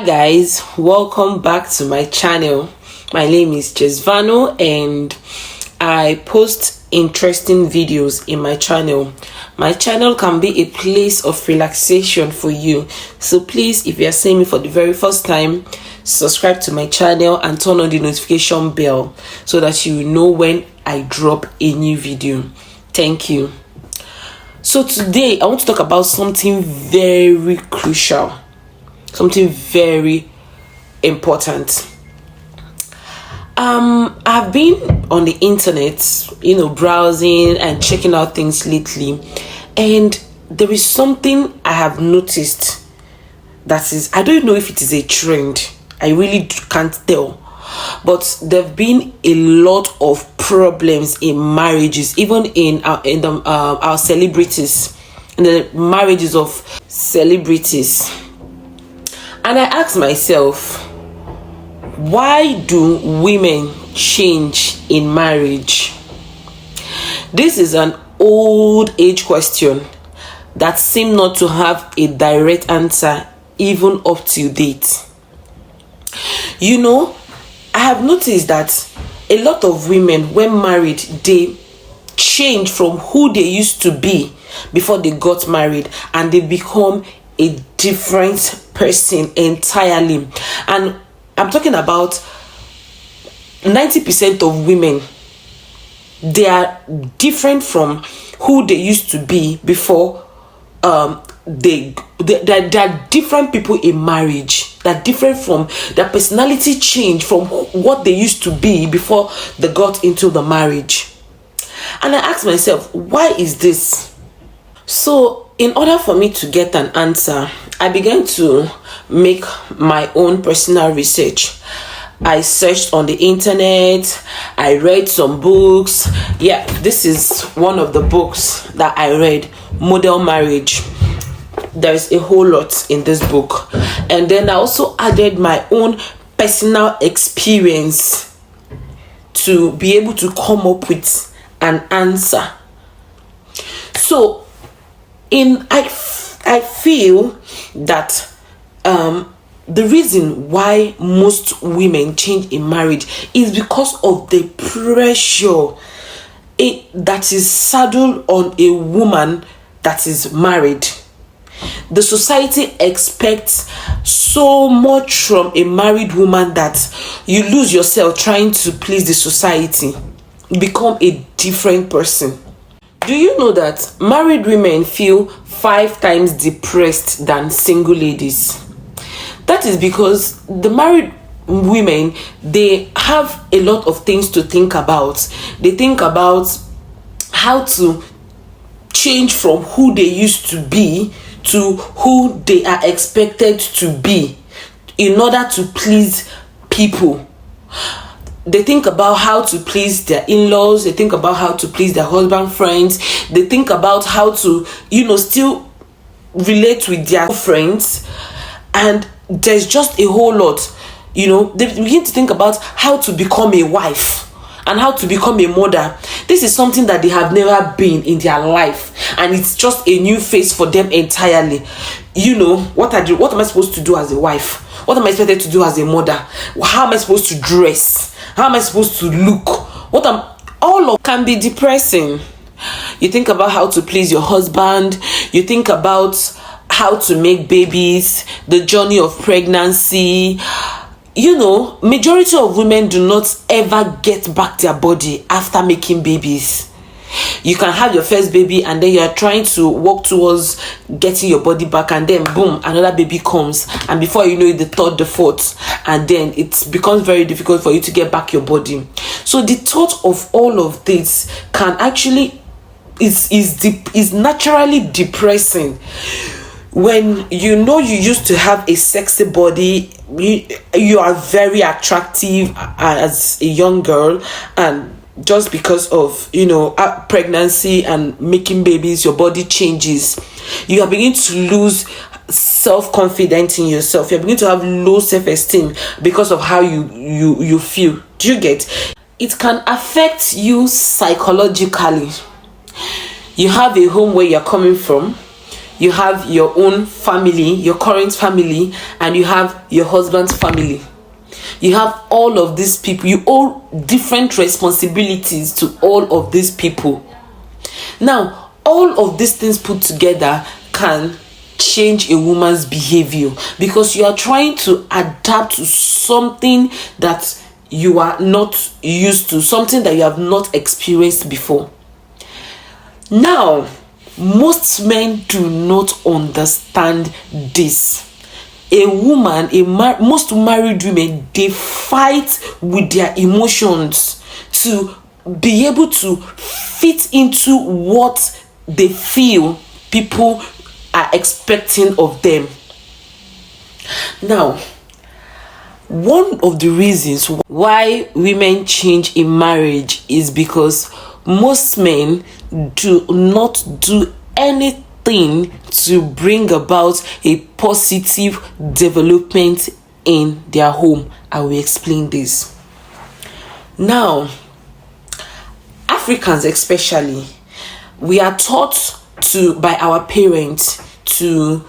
Guys, welcome back to my channel. My name is Jesvano and I post interesting videos in my channel. My channel can be a place of relaxation for you, so please, if you are seeing me for the very first time, subscribe to my channel and turn on the notification bell so that you know when I drop a new video. Thank you. So today I want to talk about something very crucial, something very important. I've been on the internet, browsing and checking out things lately, and there is something I have noticed that is, I don't know if it is a trend. I really can't tell, but there've been a lot of problems in marriages, even in our celebrities, in the marriages of celebrities. And I ask myself, why do women change in marriage? This is an old age question that seems not to have a direct answer even up to date. I have noticed that a lot of women, when married, they change from who they used to be before they got married, and they become a different person entirely. And I'm talking about 90% of women. They are different from who they used to be before. They are different people in marriage. They're different from their personality change from what they used to be before they got into the marriage. And I asked myself, why is this? So in order for me to get an answer, I began to make my own personal research. I searched on the internet, I read some books. Yeah, this is one of the books that I read, Model Marriage. There's a whole lot in this book. And then I also added my own personal experience to be able to come up with an answer. So I feel that the reason why most women change in marriage is because of the pressure that is saddled on a woman that is married. The society expects so much from a married woman that you lose yourself trying to please the society. You become a different person. Do you know that married women feel 5 times depressed than single ladies? That is because the married women, they have a lot of things to think about. They think about how to change from who they used to be to who they are expected to be in order to please people. They think about how to please their in-laws. They think about how to please their husband friends. They think about how to, still relate with their friends. And there's just a whole lot. They begin to think about how to become a wife and how to become a mother. This is something that they have never been in their life, and it's just a new phase for them entirely. What am I supposed to do as a wife? What am I expected to do as a mother? How am I supposed to dress? How am I supposed to look? All of can be depressing. You think about how to please your husband. You think about how to make babies, the journey of pregnancy. Majority of women do not ever get back their body after making babies. You can have your first baby and then you are trying to work towards getting your body back, and then boom, another baby comes, and before you know it, the third, the fourth, and then it becomes very difficult for you to get back your body. So the thought of all of this can actually is naturally depressing. When you used to have a sexy body, you are very attractive as a young girl, and just because of pregnancy and making babies, your body changes. You are beginning to lose self-confidence in yourself. You're beginning to have low self-esteem because of how you feel. Do you get? It can affect you psychologically. You have a home where you're coming from. you have your own family, your current family, and you have your husband's family. You have all of these people. You owe different responsibilities to all of these people. Now, all of these things put together can change a woman's behavior, because you are trying to adapt to something that you are not used to, something that you have not experienced before. Now, most men do not understand this. Most married women, they fight with their emotions to be able to fit into what they feel people are expecting of them. Now, one of the reasons why women change in marriage is because most men do not do anything to bring about a positive development in their home. I will explain this. Now, Africans especially, we are taught by our parents to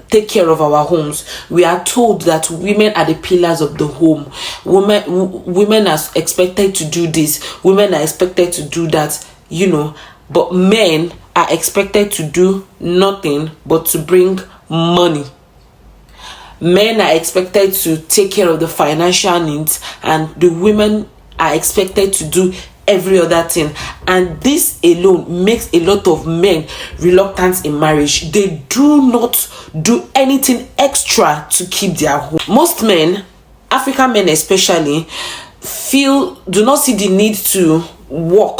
take care of our homes. We are told that women are the pillars of the home. Women are expected to do this. Women are expected to do that, but men are expected to do nothing but to bring money. Men are expected to take care of the financial needs, and the women are expected to do every other thing. And this alone makes a lot of men reluctant in marriage. They do not do anything extra to keep their home. Most men, African men especially, do not see the need to work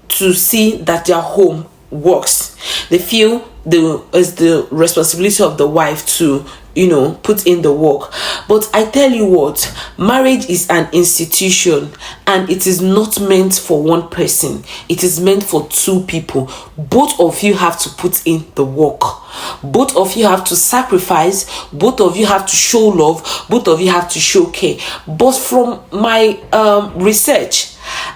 to see that their home works. They feel it's the responsibility of the wife to put in the work. But I tell you what, marriage is an institution, and it is not meant for one person. It is meant for two people. Both of you have to put in the work. Both of you have to sacrifice. Both of you have to show love. Both of you have to show care. But from my research,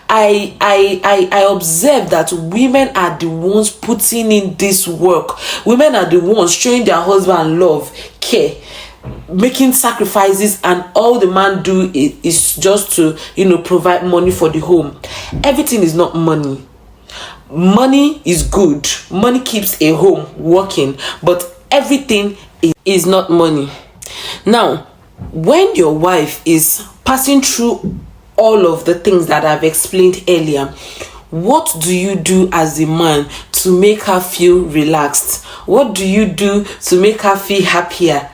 I observe that women are the ones putting in this work. Women are the ones showing their husband love, care, making sacrifices, and all the man do is just to provide money for the home. Everything is not money. Money is good. Money keeps a home working, but everything is not money. Now, when your wife is passing through all of the things that I've explained earlier, what do you do as a man to make her feel relaxed? What do you do to make her feel happier?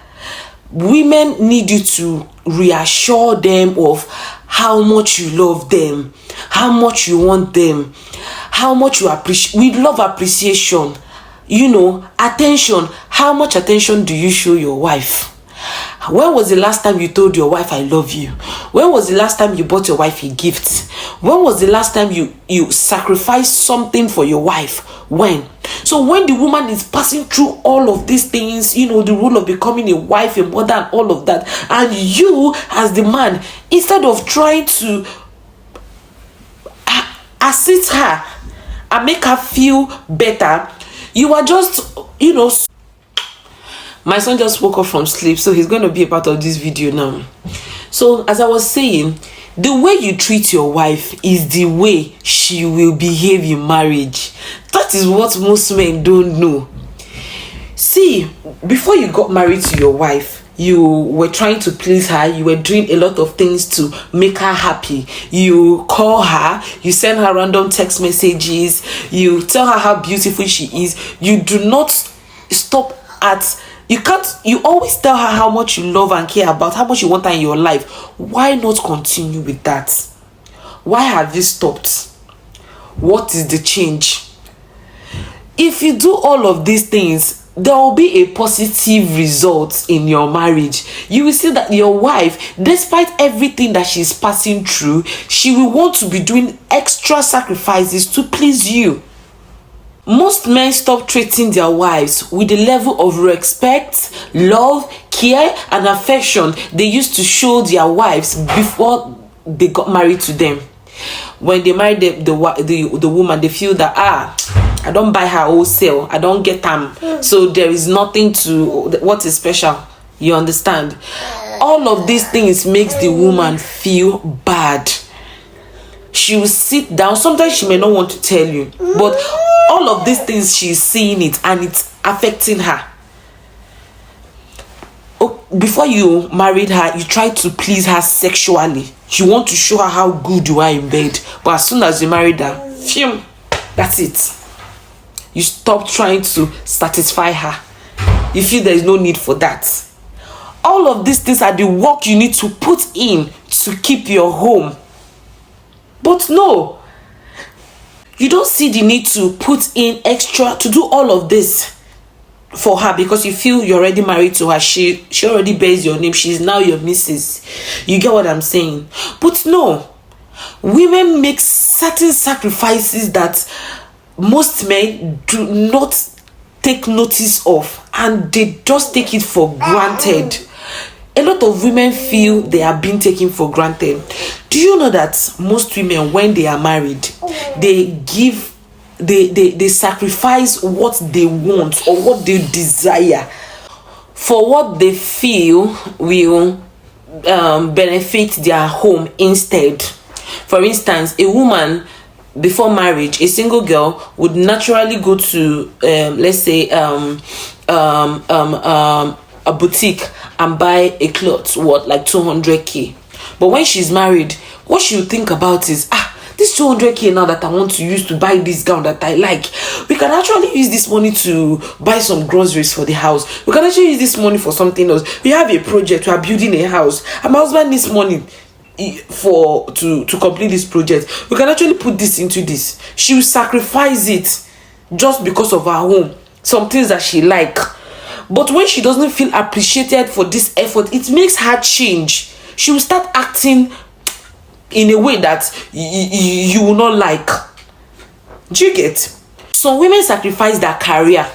Women need you to reassure them of how much you love them, how much you want them, how much you appreciate. We love appreciation, attention. How much attention do you show your wife? When was the last time you told your wife I love you? When was the last time you bought your wife a gift? When was the last time you sacrificed something for your wife? When? So when the woman is passing through all of these things, the role of becoming a wife, a mother, and all of that, and you as the man, instead of trying to assist her and make her feel better, you are just, My son just woke up from sleep, so he's going to be a part of this video now. So, as I was saying, the way you treat your wife is the way she will behave in marriage. That is what most men don't know. See, before you got married to your wife, you were trying to please her. You were doing a lot of things to make her happy. You call her, you send her random text messages, you tell her how beautiful she is. You do not stop at... You always tell her how much you love and care about, how much you want her in your life. Why not continue with that? Why have you stopped? What is the change? If you do all of these things, there will be a positive result in your marriage. You will see that your wife, despite everything that she's passing through, she will want to be doing extra sacrifices to please you. Most men stop treating their wives with the level of respect, love, care, and affection they used to show their wives before they got married to them. when they marry the woman, they feel that I don't buy her wholesale, I don't get them, so there is nothing to what is special. You understand? All of these things makes the woman feel bad. She will sit down. Sometimes she may not want to tell you, but all of these things, she's seeing it and it's affecting her. Before you married her, you tried to please her sexually. You want to show her how good you are in bed, but as soon as you married her, phew, that's it. You stop trying to satisfy her. You feel there is no need for that. All of these things are the work you need to put in to keep your home. But no, you don't see the need to put in extra to do all of this for her because you feel you're already married to her. She already bears your name. She's now your missus. You get what I'm saying? But no, women make certain sacrifices that most men do not take notice of, and they just take it for granted. A lot of women feel they are being taken for granted. Do you know that most women, when they are married, they sacrifice what they want or what they desire for what they feel will benefit their home instead? For instance, a woman before marriage, a single girl would naturally go to let's say a boutique and buy a cloth worth like 200k. But when she's married, what she'll think about is this 200k now that I want to use to buy this gown that I like, we can actually use this money to buy some groceries for the house. We can actually use this money for something else. We have a project, we are building a house, and my husband needs money to complete this project. We can actually put this into this. She will sacrifice it just because of her home, some things that she like. But when she doesn't feel appreciated for this effort, it makes her change. She will start acting in a way that you will not like. Do you get? Some women sacrifice their career.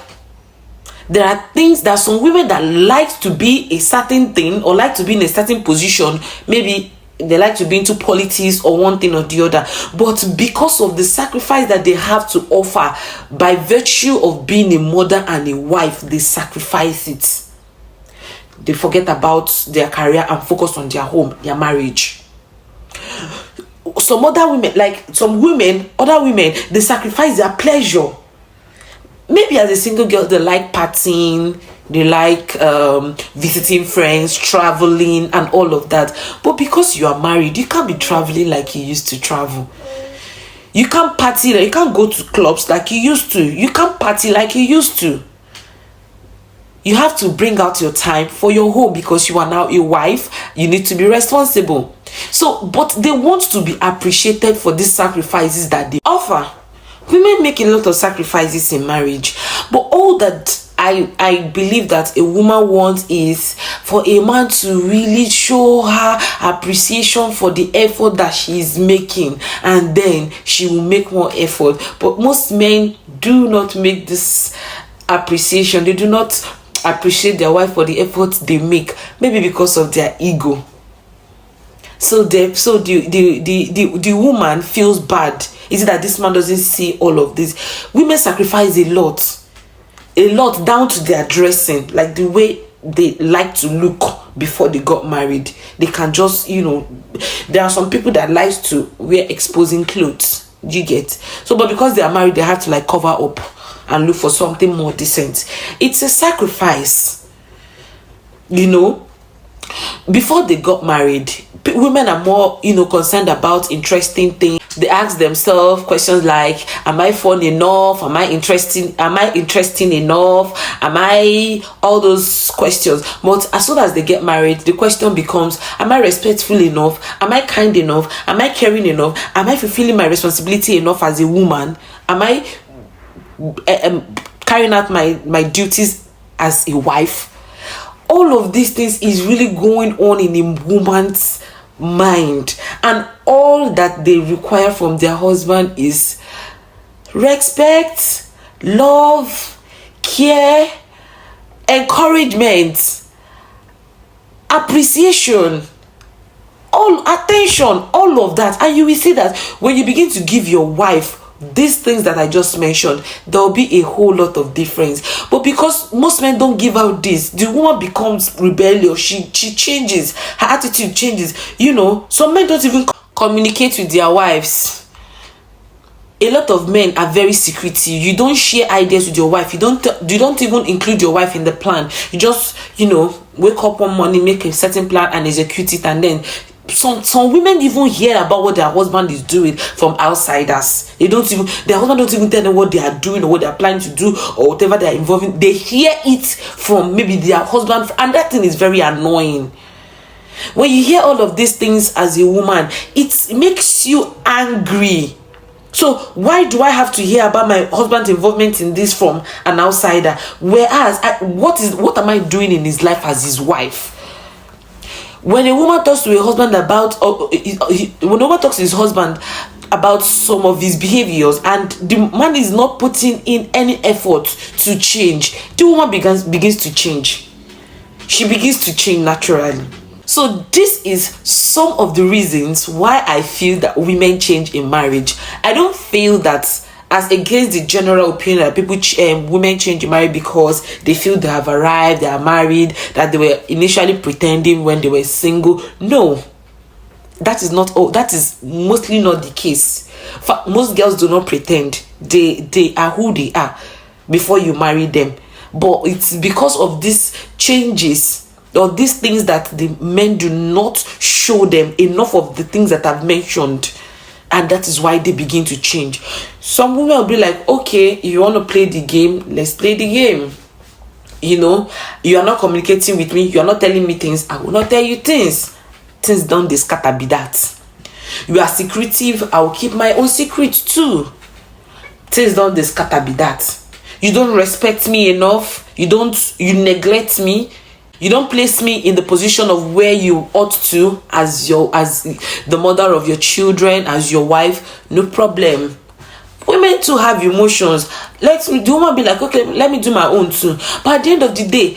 There are things that some women that like to be a certain thing or like to be in a certain position, maybe they like to be into politics or one thing or the other, but because of the sacrifice that they have to offer by virtue of being a mother and a wife, they sacrifice it. They forget about their career and focus on their home, their marriage. Some other women, other women, they sacrifice their pleasure. Maybe as a single girl, they like partying, they like visiting friends, traveling, and all of that. But because you are married, you can't be traveling like you used to travel. You can't party, you can't go to clubs like you used to. You can't party like you used to. You have to bring out your time for your home because you are now a wife. You need to be responsible. So, but they want to be appreciated for these sacrifices that they offer. Women make a lot of sacrifices in marriage, but all that I believe that a woman wants is for a man to really show her appreciation for the effort that she is making, and then she will make more effort. But most men do not make this appreciation. They do not appreciate their wife for the effort they make, maybe because of their ego. So the woman feels bad. Is it that this man doesn't see all of this? Women sacrifice a lot down to their dressing, like the way they like to look before they got married. They can just, there are some people that like to wear exposing clothes. You get? So, but because they are married, they have to like cover up and look for something more decent. It's a sacrifice, Before they got married, women are more, concerned about interesting things. They ask themselves questions like, am I fun enough? Am I interesting enough? Am I, all those questions. But as soon as they get married, the question becomes, am I respectful enough? Am I kind enough? Am I caring enough? Am I fulfilling my responsibility enough as a woman? Am I carrying out my duties as a wife? All of these things is really going on in a woman's mind, and all that they require from their husband is respect, love, care, encouragement, appreciation. all attention, all of that. And you will see that when you begin to give your wife these things that I just mentioned, there will be a whole lot of difference. But because most men don't give out this, the woman becomes rebellious. She changes, her attitude changes. Some men don't even communicate with their wives. A lot of men are very secretive. You don't share ideas with your wife. You don't even include your wife in the plan. You just wake up one morning, make a certain plan and execute it, and then some women even hear about what their husband is doing from outsiders. Their husband don't even tell them what they are doing or what they are planning to do or whatever they are involved in. They hear it from maybe their husband, and that thing is very annoying. When you hear all of these things as a woman, it makes you angry. So why do I have to hear about my husband's involvement in this from an outsider? Whereas, what am I doing in his life as his wife? When a woman talks to a husband when a woman talks to his husband about some of his behaviors, and the man is not putting in any effort to change, the woman begins to change. She begins to change naturally. So this is some of the reasons why I feel that women change in marriage. I don't feel that as against the general opinion that women change in marriage because they feel they have arrived, they are married, that they were initially pretending when they were single. No, that is not all. That is mostly not the case. Most girls do not pretend. They are who they are before you marry them. But it's because of these changes or these things that the men do not show them enough of the things that I've mentioned, and that is why they begin to change. Some women will be like, okay, you want to play the game, let's play the game. You are not communicating with me, you are not telling me things, I will not tell you things. Things don't they scatter be that. You are secretive, I will keep my own secret too. Things don't they scatter be that. You don't respect me enough, you neglect me. You don't place me in the position of where you ought to as the mother of your children, as your wife. No problem. Women too have emotions. The woman be like, okay, let me do my own too. But at the end of the day,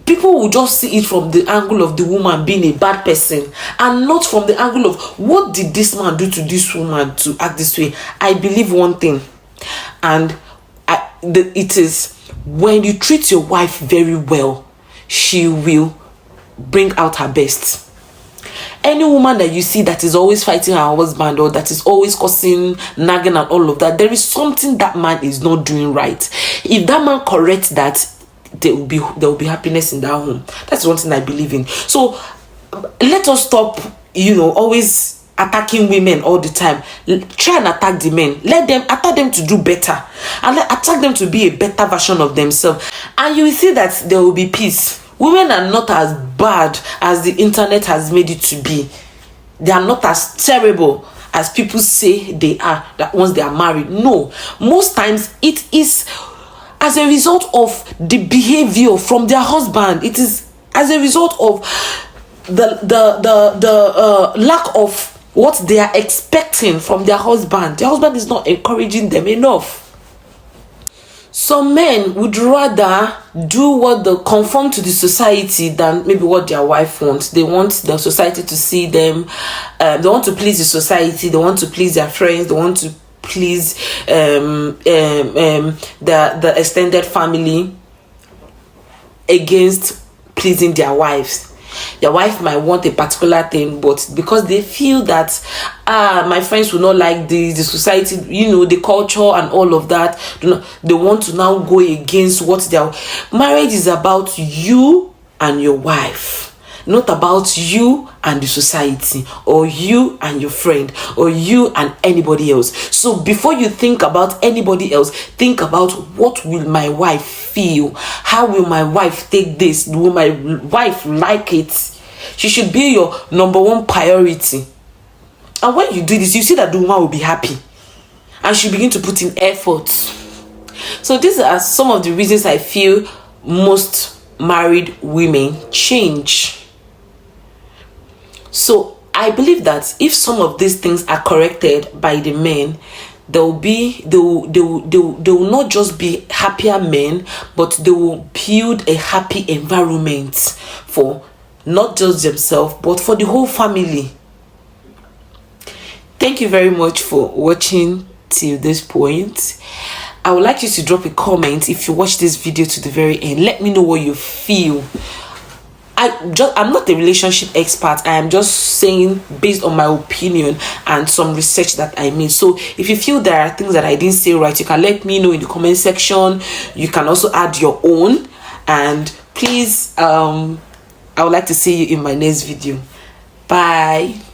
people will just see it from the angle of the woman being a bad person, and not from the angle of what did this man do to this woman to act this way. I believe one thing, and it is when you treat your wife very well, she will bring out her best. Any woman that you see that is always fighting her husband or that is always causing, nagging and all of that, there is something that man is not doing right. If that man corrects that, there will be happiness in that home. That's one thing I believe in. So let us stop, always attacking women all the time. Try and attack the men. Attack them to do better, and attack them to be a better version of themselves, and you will see that there will be peace. Women are not as bad as the internet has made it to be. They are not as terrible as people say they are, that once they are married. No, most times it is as a result of the behavior from their husband. It is as a result of the lack of what they are expecting from their husband. Their husband is not encouraging them enough. Some men would rather do what they conform to the society than maybe what their wife wants. They want the society to see them. They want to please the society. They want to please their friends. They want to please the extended family against pleasing their wives. Their wife might want a particular thing, but because they feel that my friends will not like this, the society, the culture and all of that, they want to now go against what their marriage is about. You and your wife, not about you and the society, or you and your friend, or you and anybody else. So before you think about anybody else, think about, what will my wife feel? How will my wife take this? Will my wife like it? She should be your number one priority. And when you do this, you see that the woman will be happy, and she'll begin to put in effort. So these are some of the reasons I feel most married women change. So I believe that if some of these things are corrected by the men, they will not just be happier men, but they will build a happy environment for not just themselves but for the whole family. Thank you very much for watching till this point. I would like you to drop a comment if you watch this video to the very end. Let me know what you feel. I'm not a relationship expert. I am just saying based on my opinion and some research that I made. So if you feel there are things that I didn't say right, you can let me know in the comment section. You can also add your own, and please I would like to see you in my next video. Bye.